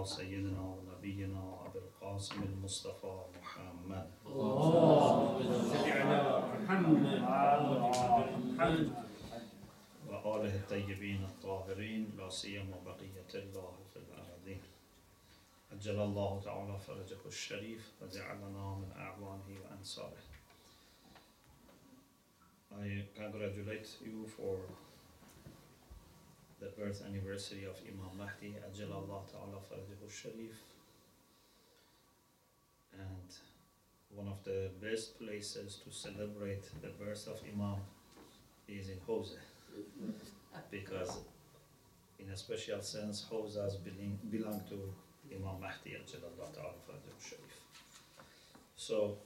سيدنا ونبينا أبي القاسم المصطفى محمد وآله الطيبين الطاهرين لا سيما بقية الله في الأرضين عجل الله تعالى فرجه الشريف وجعلنا من أعوانه وأنصاره. I congratulate you for the birth anniversary of Imam Mahdi, Ajal Allah Ta'ala Farajahu Sharif. And one of the best places to celebrate the birth of Imam is in Hawza, because in a special sense, Hawzas belong to Imam Mahdi, Ajal Allah Ta'ala Farajahu Sharif. So,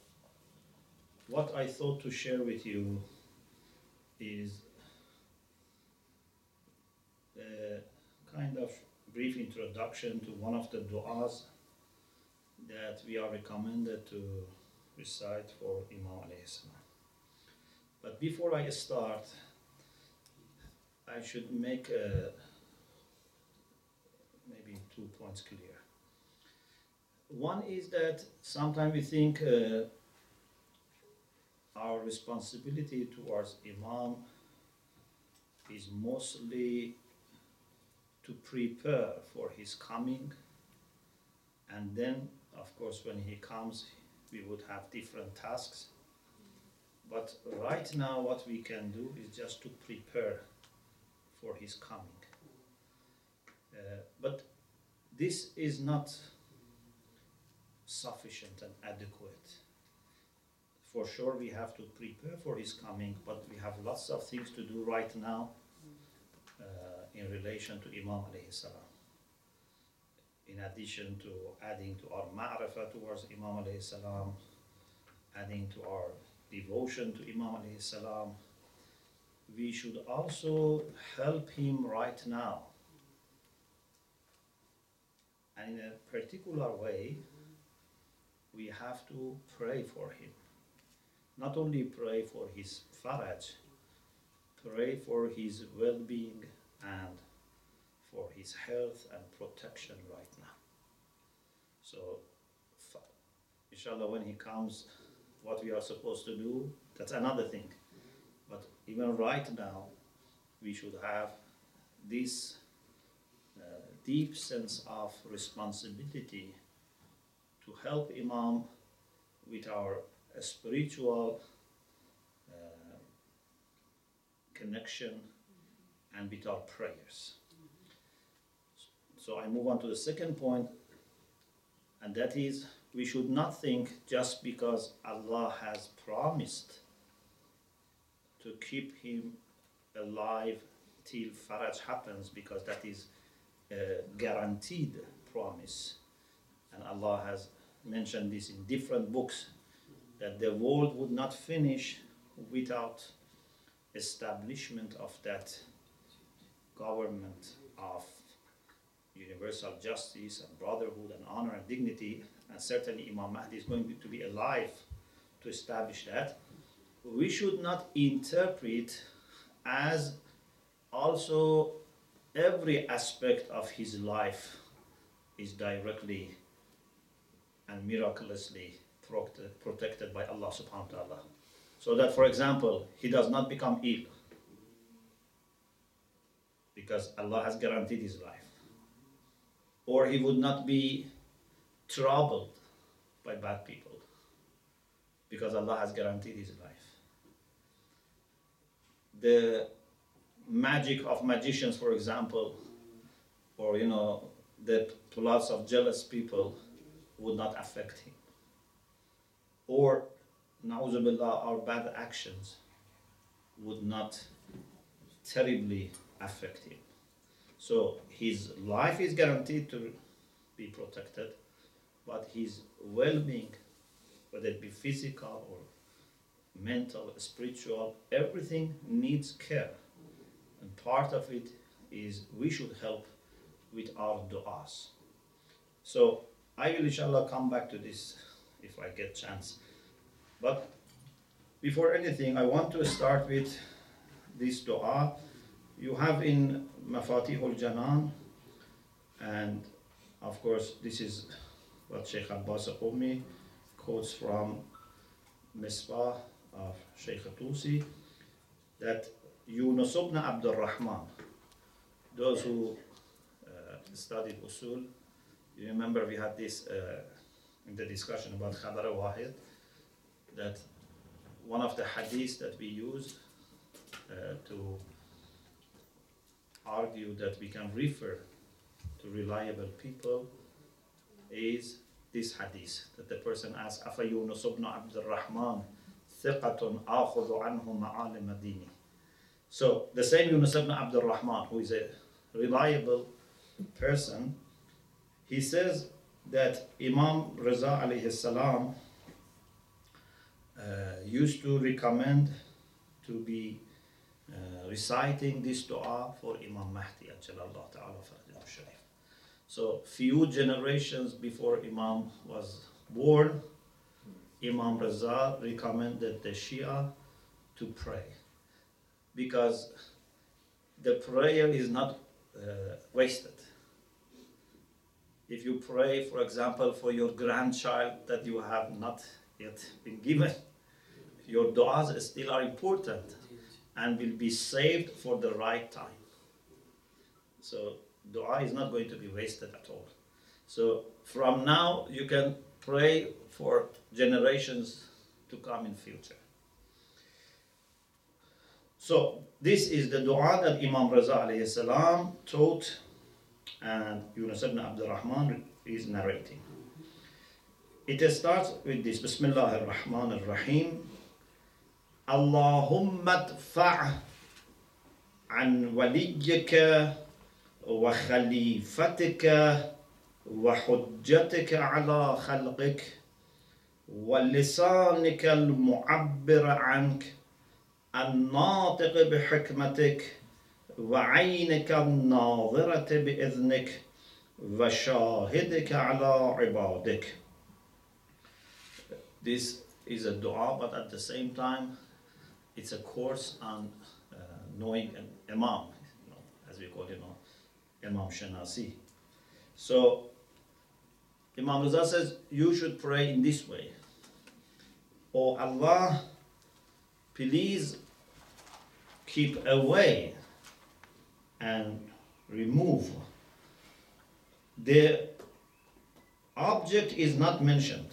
what I thought to share with you is a kind of brief introduction to one of the du'as that we are recommended to recite for Imam alayhi salam. But before I start, I should make maybe 2 points clear. One is that sometimes we think our responsibility towards Imam is mostly to prepare for his coming, and then of course when he comes we would have different tasks. But right now what we can do is just to prepare for his coming. But this is not sufficient and adequate. For sure we have to prepare for his coming, but we have lots of things to do right now in relation to Imam alayhi salam. In addition to adding to our ma'rifah towards Imam alayhi salam, adding to our devotion to Imam alayhi salam, we should also help him right now. And in a particular way, we have to pray for him. Not only pray for his faraj, pray for his well-being and for his health and protection right now. So, inshallah, when he comes, what we are supposed to do, that's another thing. But even right now, we should have this deep sense of responsibility to help Imam with our spiritual connection and with our prayers. So I move on to the second point, and that is we should not think just because Allah has promised to keep him alive till Faraj happens, because that is a guaranteed promise. And Allah has mentioned this in different books, that the world would not finish without establishment of that government of universal justice and brotherhood and honor and dignity, and certainly Imam Mahdi is going to be alive to establish that. We should not interpret as also every aspect of his life is directly and miraculously protected by Allah subhanahu wa ta'ala. So that, for example, he does not become ill because Allah has guaranteed his life. Or he would not be troubled by bad people because Allah has guaranteed his life. The magic of magicians, for example, or the plots of jealous people would not affect him. Or, na'udhu billah, our bad actions would not terribly affect him. So his life is guaranteed to be protected, but his well-being, whether it be physical or mental, spiritual, everything needs care. And part of it is we should help with our du'as. So I will inshallah come back to this if I get chance. But before anything, I want to start with this du'a. You have in Mafatihul Janan, and of course, this is what Sheikh Abbas Qumi quotes from Misbah of Sheikh Tusi, that Yunus ibn Abdul Rahman, those who studied Usul, you remember we had this in the discussion about Khabar Wahid, that one of the hadiths that we used to argue that we can refer to reliable people is this hadith, that the person asks, Afa Yunus ibn Abdul Rahman thiqatun akhudhu anhu ma'alim dini. So the same Yunus ibn Abdul Rahman, who is a reliable person, he says that Imam Raza alayhi salam used to recommend to be reciting this dua for Imam Mahdi ajalallah ta'ala fa'adil sharif. So few generations before Imam was born, Imam Raza recommended the Shia to pray, because the prayer is not wasted. If you pray, for example, for your grandchild that you have not yet been given, your du'as still are important and will be saved for the right time. So dua is not going to be wasted at all. So from now you can pray for generations to come in future. So this is the dua that Imam Raza alayhi salam taught, and Yunus ibn Abdul Rahman is narrating. It starts with this, Bismillah ar-Rahman ar-Rahim. Allahumma adfa' an waliyyika wa khalifatika wa hujjatika ala khalqik wa lisanika al-mu'abbir ank الناطق بحكمتك وعينك الناظرة بإذنك وشاهدك على عبادك. This is a dua, but at the same time it's a course on knowing an Imam, as we call him, Imam Shanasi. So Imam Raza says you should pray in this way. O Allah, please keep away and remove. The object is not mentioned.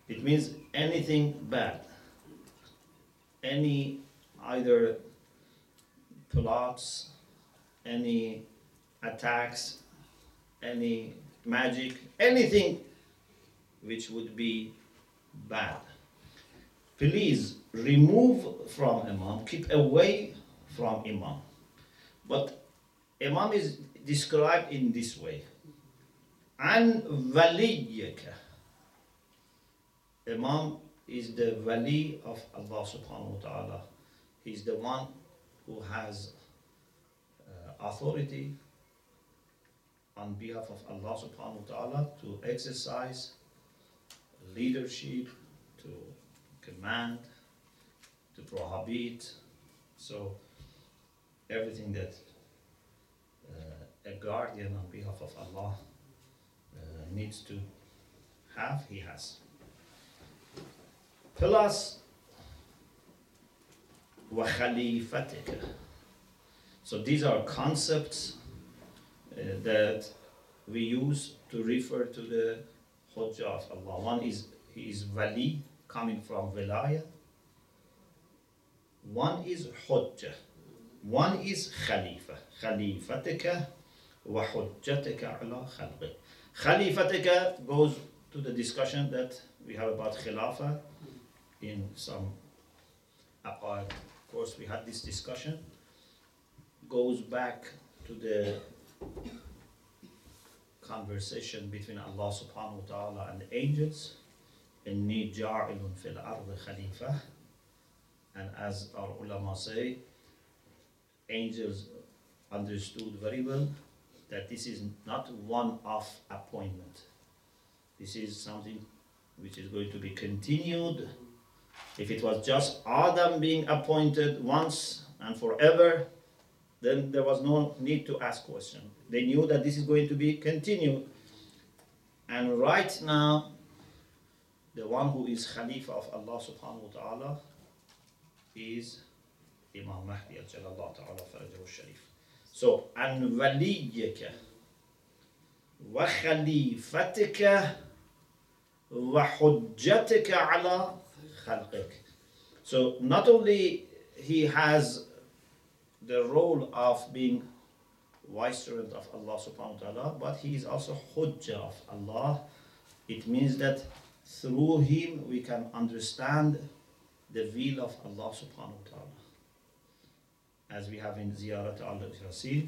It means anything bad. Any either plots, any attacks, any magic, anything which would be bad. Please remove from Imam, keep away from Imam. But Imam is described in this way. An waliyyaka. Imam is the wali of Allah subhanahu wa ta'ala. He's the one who has authority on behalf of Allah subhanahu wa ta'ala to exercise leadership, to command, to prohibit. So everything that a guardian on behalf of Allah needs to have, he has. Plus wa khalifatika. So these are concepts that we use to refer to the Hujjah of Allah. One is, he is wali, coming from wilaya. One is hujjah. One is khalifa. Khalifatika wa hujjatika ala khalqik. Khalifatika goes to the discussion that we have about khilafah in some aqaid. Of course, we had this discussion. Goes back to the conversation between Allah subhanahu wa ta'ala and the angels. Inni ja'ilun fil ardi khalifa. And as our ulama say, angels understood very well that this is not one-off appointment. This is something which is going to be continued. If it was just Adam being appointed once and forever, then there was no need to ask question. They knew that this is going to be continued. And right now, the one who is Khalifa of Allah subhanahu wa ta'ala is Imam Mahdi al-Jalallah ta'ala farajahu al-Sharif. So, an waliyaka wa khalifatika wa hujjatika ala khalqik. So, not only he has the role of being vicegerent of Allah subhanahu wa ta'ala, but he is also hujjah of Allah. It means that through him we can understand the will of Allah subhanahu wa ta'ala. As we have in Ziyarat al-Rasil,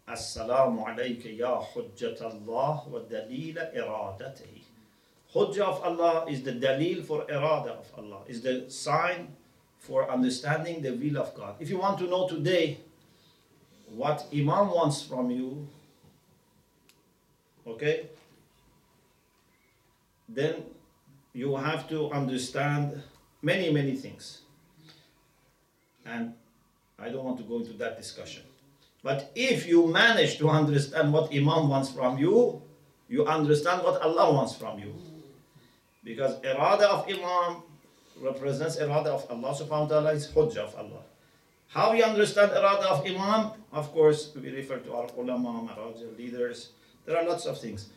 Assalamu alayka ya hujjat Allah wa dalila iradatihi. Hujjah of Allah is the dalil for irada of Allah, is the sign for understanding the will of God. If you want to know today what Imam wants from you, okay, then you have to understand many things. And I don't want to go into that discussion. But if you manage to understand what Imam wants from you, you understand what Allah wants from you. Because irada of Imam represents irada of Allah subhanahu wa ta'ala, is hujjah of Allah. How we understand irada of Imam? Of course, we refer to our ulama, marajah, leaders. There are lots of things.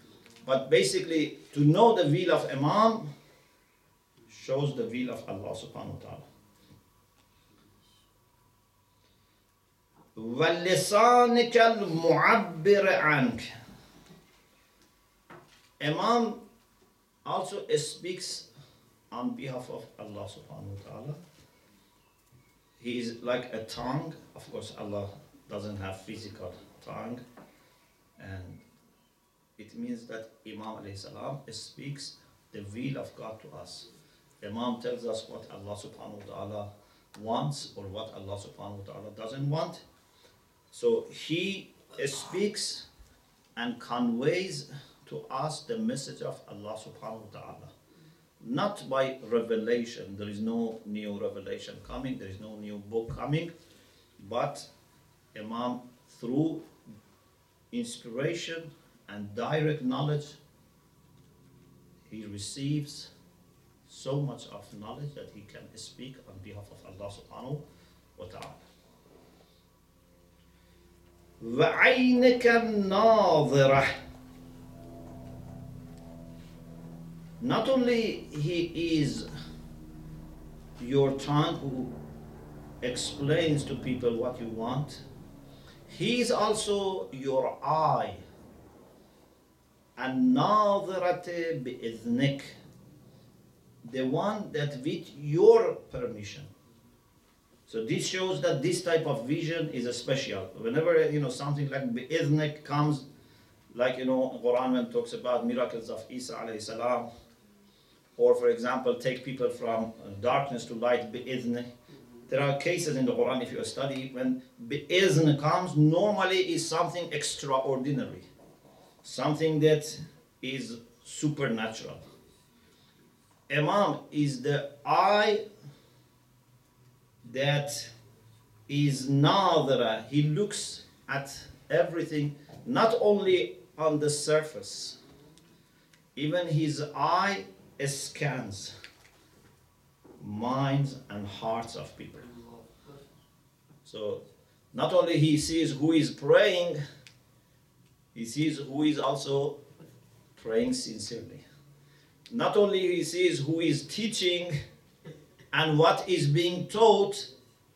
But basically, to know the will of Imam shows the will of Allah subhanahu wa ta'ala. وَلِسَانِكَ الْمُعَبِّرِ عَنْكَ. Imam also speaks on behalf of Allah subhanahu wa ta'ala. He is like a tongue. Of course, Allah doesn't have physical tongue. And it means that Imam alayhi salam speaks the will of God to us. Imam tells us what Allah subhanahu wa ta'ala wants or what Allah subhanahu wa ta'ala doesn't want. So he speaks and conveys to us the message of Allah subhanahu wa ta'ala. Not by revelation. There is no new revelation coming. There is no new book coming. But Imam, through inspiration and direct knowledge, he receives so much of knowledge that he can speak on behalf of Allah subhanahu wa ta'ala. وَعَيْنِكَ النَّاظِرَةِ. Not only he is your tongue who explains to people what you want, he is also your eye. النَّاظِرَةِ بِإِذْنِكَ. The one that with your permission. So this shows that this type of vision is a special. Whenever something like bi'idhnik comes, like Quran when it talks about miracles of Isa alayhi salam, or for example take people from darkness to light bi'idhnik. There are cases in the Quran, if you study, when bi'idhn comes, normally is something extraordinary, something that is supernatural. Imam is the eye that is nadhara. He looks at everything, not only on the surface. Even his eye scans minds and hearts of people. So not only he sees who is praying, he sees who is also praying sincerely. Not only he sees who is teaching and what is being taught,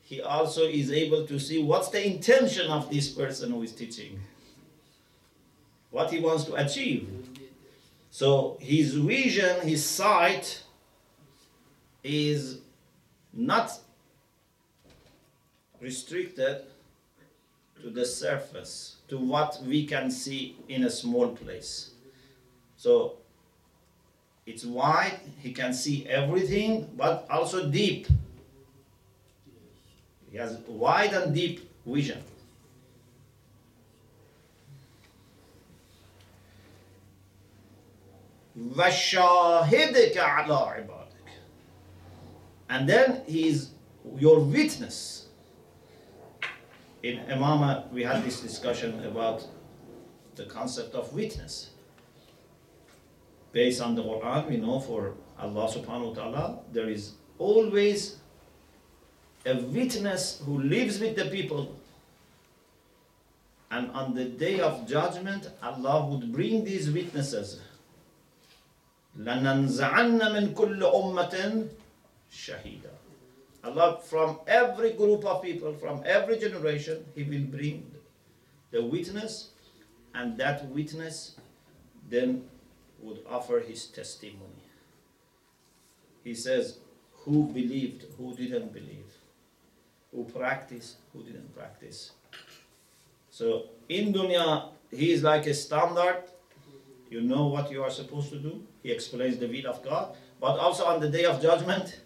he also is able to see what's the intention of this person who is teaching, what he wants to achieve. So his vision, his sight is not restricted to the surface, to what we can see in a small place. So it's wide, he can see everything, but also deep. He has wide and deep vision. وَشَاهِدِكَ عَلَىٰ عِبَادِكَ. And then he is your witness In Imam, we had this discussion about the concept of witness. Based on the Quran, we know for Allah subhanahu wa ta'ala, there is always a witness who lives with the people. And on the day of judgment, Allah would bring these witnesses. لَنَنْزَعَنَّ مِنْ كُلِّ أُمَّةٍ شَهِيدًا. Allah, from every group of people, from every generation, He will bring the witness, and that witness then would offer his testimony. He says, who believed, who didn't believe, who practiced, who didn't practice. So in dunya, he is like a standard. You know what you are supposed to do. He explains the will of God. But also on the day of judgment,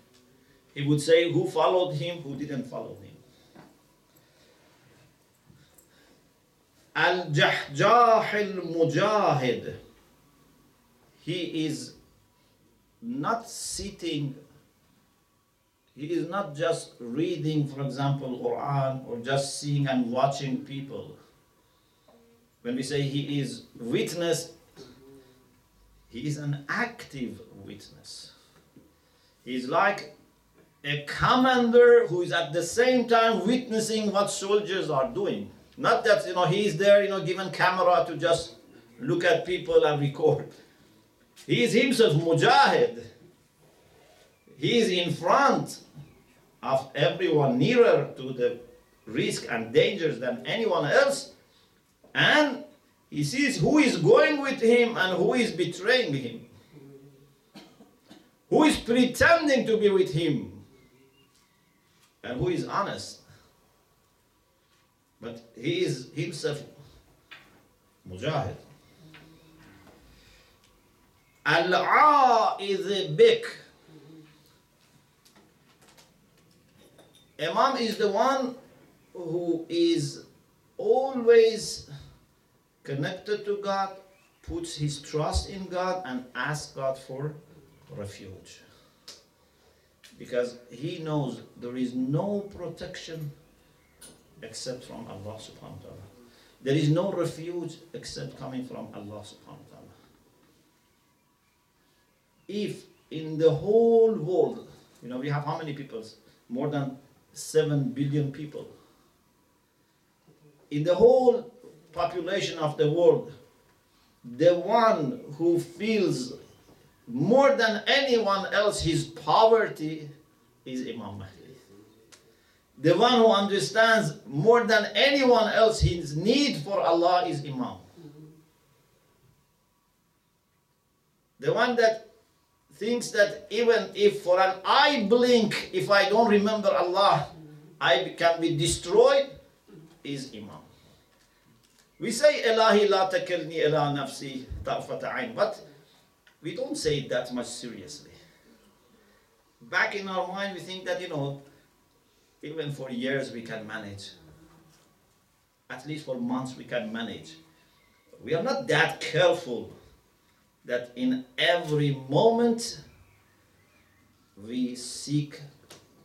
he would say who followed him, who didn't follow him. Al-Jahjah al-Mujahid. He is not sitting, he is not just reading, for example, Quran, or just seeing and watching people. When we say he is witness, he is an active witness. He is like a commander who is at the same time witnessing what soldiers are doing. Not that, he is there, given camera to just look at people and record. He is himself mujahid. He is in front of everyone, nearer to the risk and dangers than anyone else. And he sees who is going with him and who is betraying him. Who is pretending to be with him and who is honest. But he is himself mujahid. Al-A'idh bik. Imam is the one who is always connected to God, puts his trust in God, and asks God for refuge. Because he knows there is no protection except from Allah subhanahu wa ta'ala. There is no refuge except coming from Allah subhanahu wa ta'ala. If in the whole world, we have how many people? More than 7 billion people. In the whole population of the world, the one who feels more than anyone else his poverty is Imam Mahdi. The one who understands more than anyone else his need for Allah is Imam. The one that thinks that even if for an eye blink, if I don't remember Allah, I can be destroyed, is Imam. We say, Ilahi la takilni ila nafsi ta'fata ayn, but we don't say it that much seriously. Back in our mind, we think that, even for years we can manage. At least for months we can manage. We are not that careful that in every moment we seek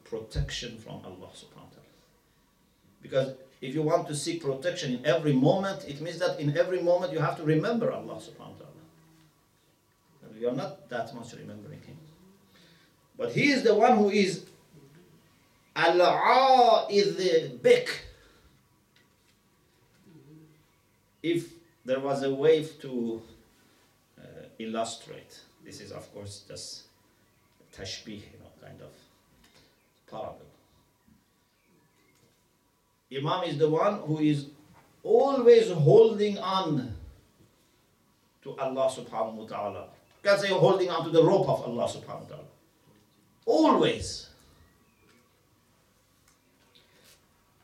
protection from Allah subhanahu wa ta'ala. Because if you want to seek protection in every moment, it means that in every moment you have to remember Allah subhanahu wa ta'ala. And we are not that much remembering Him. But He is the one who is Al-A'idh bik. If there was a way to illustrate, this is of course just tashbih, kind of parable. Imam is the one who is always holding on to Allah subhanahu wa ta'ala. You can say holding on to the rope of Allah subhanahu wa ta'ala. Always.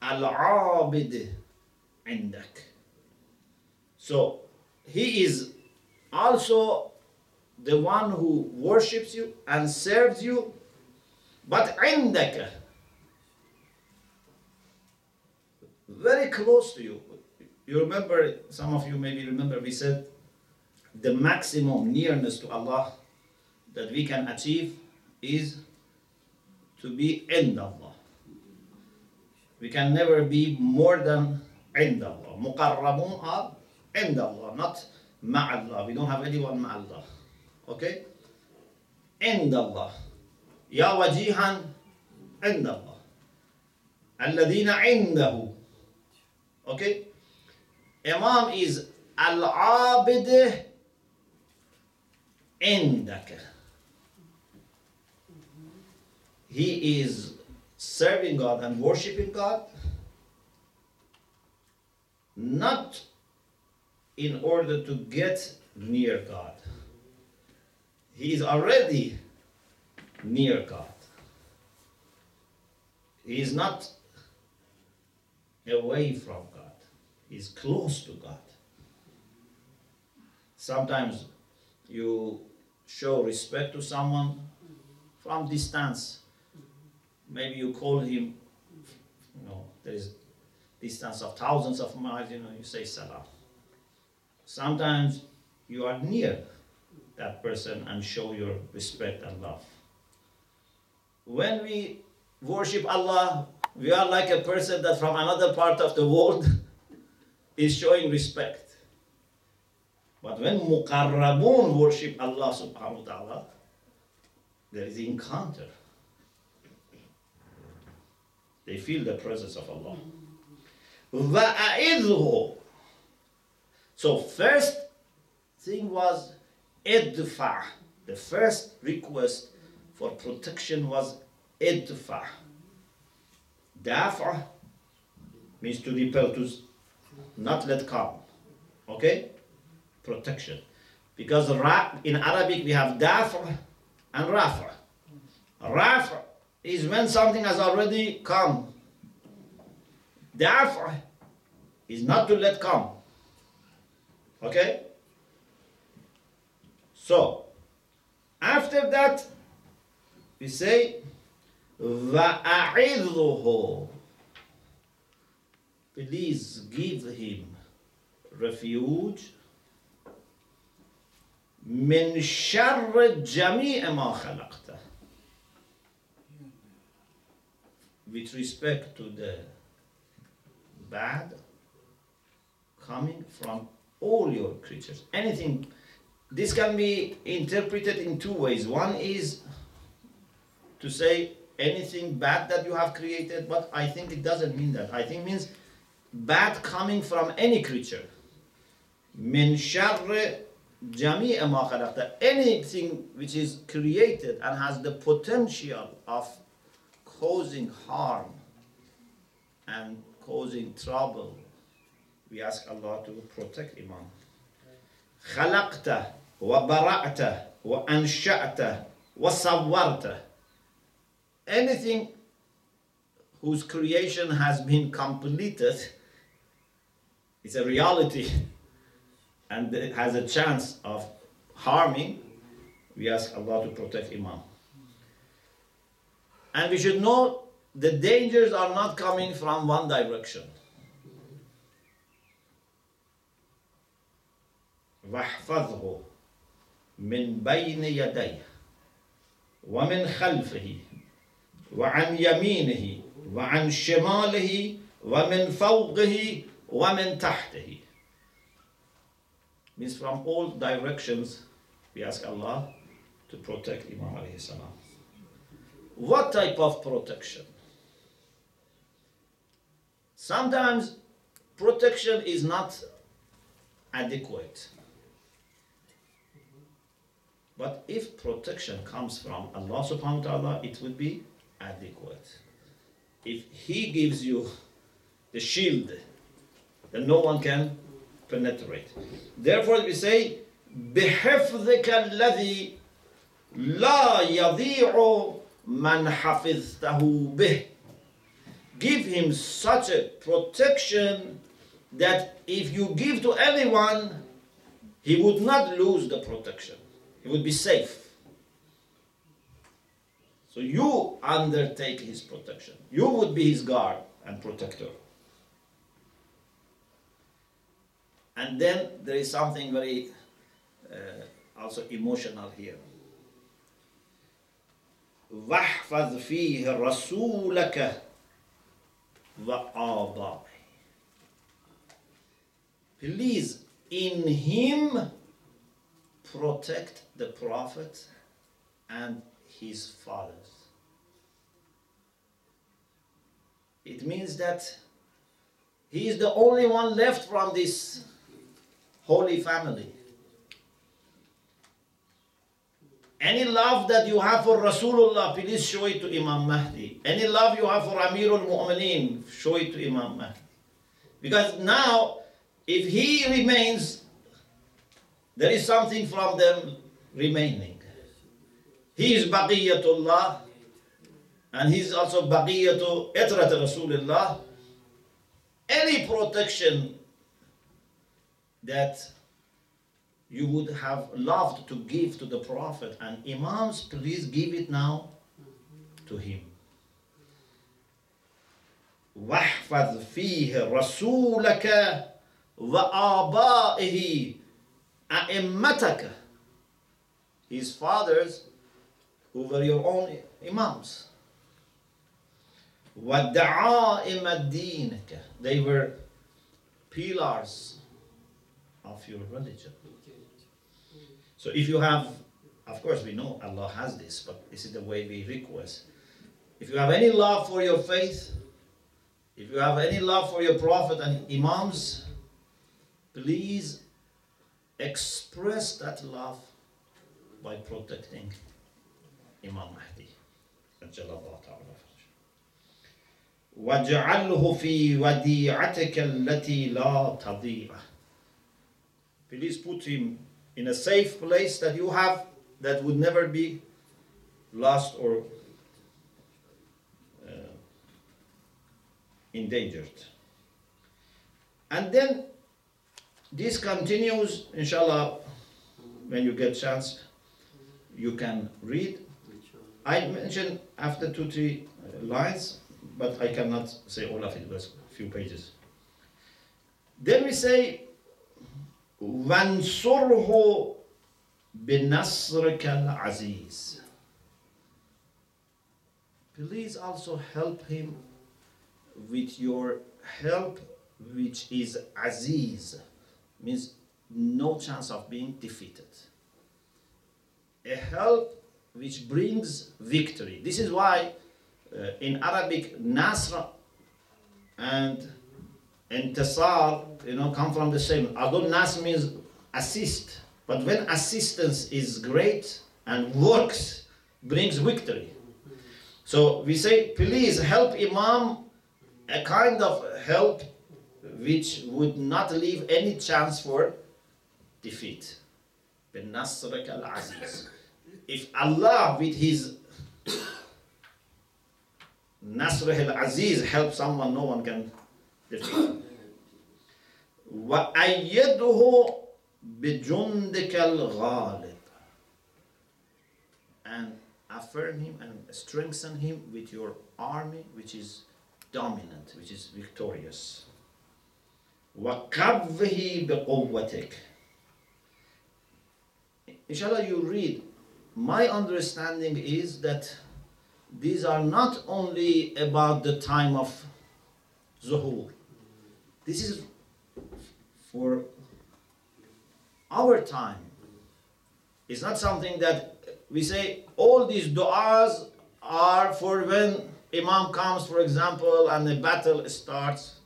Al-Abid indak. So he is also the one who worships you and serves you, but indaka, very close to you. You remember, some of you maybe remember, we said the maximum nearness to Allah that we can achieve is to be in Allah. We can never be more than عند Allah. مقربون are عند Allah, not مع Allah. We don't have anyone مع Allah. Okay? عند الله. يا وجيها عند الله. الذين عنده. Okay? Imam is al-abid عندك. He is serving God and worshiping God not in order to get near God. He is already near God. He is not away from God. He is close to God. Sometimes you show respect to someone from distance. Maybe you call him, there is distance of thousands of miles, you say salam. Sometimes you are near that person and show your respect and love. When we worship Allah, we are like a person that from another part of the world is showing respect. But when muqarrabun worship Allah subhanahu wa ta'ala, there is encounter. They feel the presence of Allah. وَأَعِذْهُ. So first thing was idfa. The first request for protection was idfa. Dafa means to repel, to not let come. Okay? Protection. Because in Arabic we have dafa and rafa. Rafa is when something has already come. Dafa is not to let come. Okay? So, after that, we say, وَأَعِذُهُ. Please give him refuge مِنْ شَرِّ جَمِيعِ مَا خَلَقْتَ. With respect to the bad coming from all your creatures. Anything. This can be interpreted in two ways. One is to say anything bad that you have created, but I think it doesn't mean that. I think it means bad coming from any creature. Min sharri jami' ma khalaqta. Anything which is created and has the potential of causing harm and causing trouble, we ask Allah to protect Imam. خلقت وبرأت وأنشأت وصورت. Anything whose creation has been completed is a reality and it has a chance of harming, we ask Allah to protect Imam. And we should know the dangers are not coming from one direction. واحفظه من بين يديه ومن خلفه وعن يمينه وعن شماله ومن فوقه ومن تحته. Means from all directions we ask Allah to protect Imam alayhi salam. What type of protection? Sometimes protection is not adequate. But if protection comes from Allah subhanahu wa ta'ala, it would be adequate. If He gives you the shield, then no one can penetrate. Therefore we say, بِحِفْظِكَ الَّذِي لَا يَضِيعُ مَنْ حَفِظْتَهُ بِهِ. Give him such a protection that if you give to anyone, he would not lose the protection. He would be safe. So you undertake his protection. You would be his guard and protector. And then there is something very also emotional here. وَاحْفَظْ فِيهِ رَسُولَكَ وآبائه. Please, in him, protect the Prophet and his fathers. It means that he is the only one left from this holy family. Any love that you have for Rasulullah, please show it to Imam Mahdi. Any love you have for Amirul Mu'mineen, show it to Imam Mahdi. Because now, if he remains, there is something from them remaining. He is Baqiyatullah, and he is also Baqiyatu Itrat Rasulullah. Any protection that you would have loved to give to the Prophet and Imams, please give it now to him. وَاحْفَظْ فِيهِ رَسُولَكَ وَآبَائِهِ أَئِمَّتَكَ. His fathers, who were your own Imams. وَدَعَائِمَ دِينِكَ. They were pillars of your religion. So if you have, of course we know Allah has this, but this is the way we request. If you have any love for your faith, if you have any love for your Prophet and Imams, please express that love by protecting Imam Mahdi. وَاجْعَلْهُ فِي وَدِيعَتِكَ الَّتِي لَا تَضِيعُ. Please put him in a safe place that you have, that would never be lost or endangered. And then this continues, inshallah, when you get chance, you can read. I mentioned after 2-3 lines, but I cannot say all of it, but a few pages. Then we say, وَانْصُرْهُ بِنَصْرِكَ الْعَزِيزِ. Please also help him with your help, which is aziz, means no chance of being defeated. A help which brings victory. This is why in Arabic, Nasr and Intisar, come from the same. Although Nasr means assist, but when assistance is great and works, brings victory. So we say, please help Imam, a kind of help which would not leave any chance for defeat. بِالنَّصْرِكَ الْعَزِيزِ. If Allah with his Nasr al-Aziz helps someone, no one can defeat him. وَأَيَّدُهُ بِجُنْدِكَ الْغَالِبِ. And affirm him and strengthen him with your army, which is dominant, which is victorious. وَقَوِّهِ بِقُوَّتِكَ. Inshallah, you read. My understanding is that these are not only about the time of Zuhur. This is for our time. It's not something that we say all these du'as are for when Imam comes, for example, and the battle starts.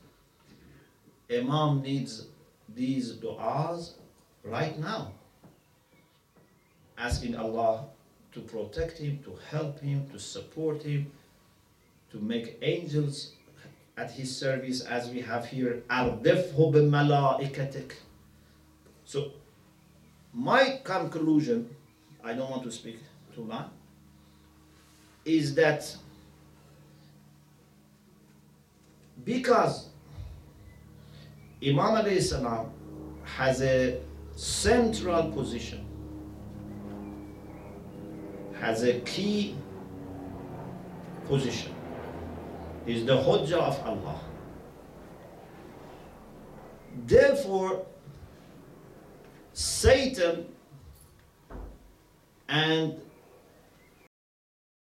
Imam needs these du'as right now, asking Allah to protect him, to help him, to support him, to make angels at his service, as we have here. أَرْضِفْهُ بِمَلَائِكَتِكَ. So, my conclusion, I don't want to speak too long, is that because Imam alayhi salam has a central position, has a key position, is the Hujjah of Allah. Therefore, Satan and